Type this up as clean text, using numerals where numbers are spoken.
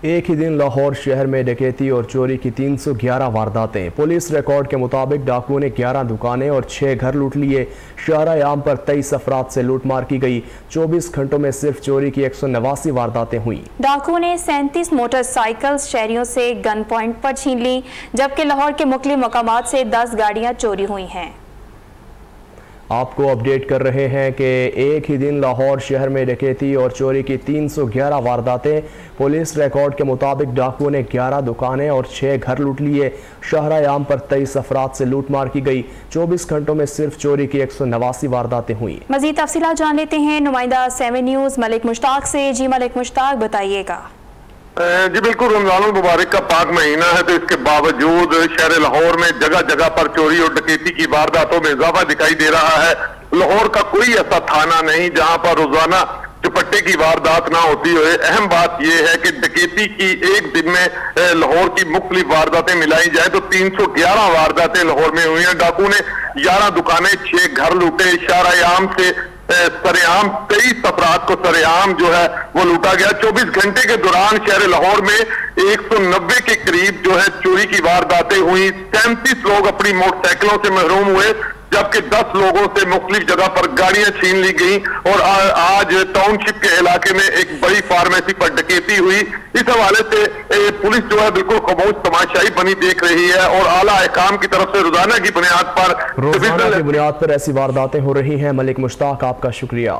एक ही दिन लाहौर शहर में डकैती और चोरी की 311 वारदातें। पुलिस रिकॉर्ड के मुताबिक डाकुओं ने 11 दुकानें और 6 घर लूट लिए। शाहराह आम पर 23 अफराद से लूटमार की गई। 24 घंटों में सिर्फ चोरी की 189 वारदातें हुई। डाकुओं ने 37 मोटरसाइकिल शहरियों से गन पॉइंट पर छीन ली, जबकि लाहौर के मुख्तलिफ मकामात से 10 गाड़ियां चोरी हुई हैं। आपको अपडेट कर रहे हैं कि एक ही दिन लाहौर शहर में डकैती और चोरी की 311 वारदातें। पुलिस रिकॉर्ड के मुताबिक डाकुओं ने 11 दुकानें और 6 घर लूट लिए। शाहराह आम पर 23 अफराद से लूटमार की गई। 24 घंटों में सिर्फ चोरी की 189 वारदातें हुई। मजीद तफसीलात जान लेते हैं नुमाइंदा 7 न्यूज़ मलिक मुश्ताक से। जी मलिक मुश्ताक, बताइएगा। जी बिल्कुल, रमजान मुबारक का पाक महीना है, तो इसके बावजूद शहर लाहौर में जगह जगह पर चोरी और डकैती की वारदातों में इजाफा दिखाई दे रहा है। लाहौर का कोई ऐसा थाना नहीं जहां पर रोजाना दुपट्टे की वारदात ना होती हो। अहम बात यह है कि डकैती की एक दिन में लाहौर की मुख्तलिफ वारदातें मिलाई जाए तो 311 वारदातें लाहौर में हुई हैं। डाकू ने 11 दुकानें, 6 घर लूटे। शाहराह आम से सरेआम 23 अफराद को सरेआम जो है वो लूटा गया। 24 घंटे के दौरान शहर लाहौर में 190 के करीब जो है चोरी की वारदातें हुई। 37 लोग अपनी मोटरसाइकिलों से महरूम हुए, जबकि 10 लोगों से मुख्तलिफ जगह पर गाड़ियां छीन ली गई। और आज टाउनशिप के इलाके में एक बड़ी फार्मेसी पर डकैती हुई। इस हवाले से पुलिस जो है बिल्कुल खामोश तमाशाई बनी देख रही है और आला अहकाम की तरफ से रोजाना की बुनियाद पर ऐसी वारदातें हो रही हैं। मलिक मुश्ताक, आपका शुक्रिया।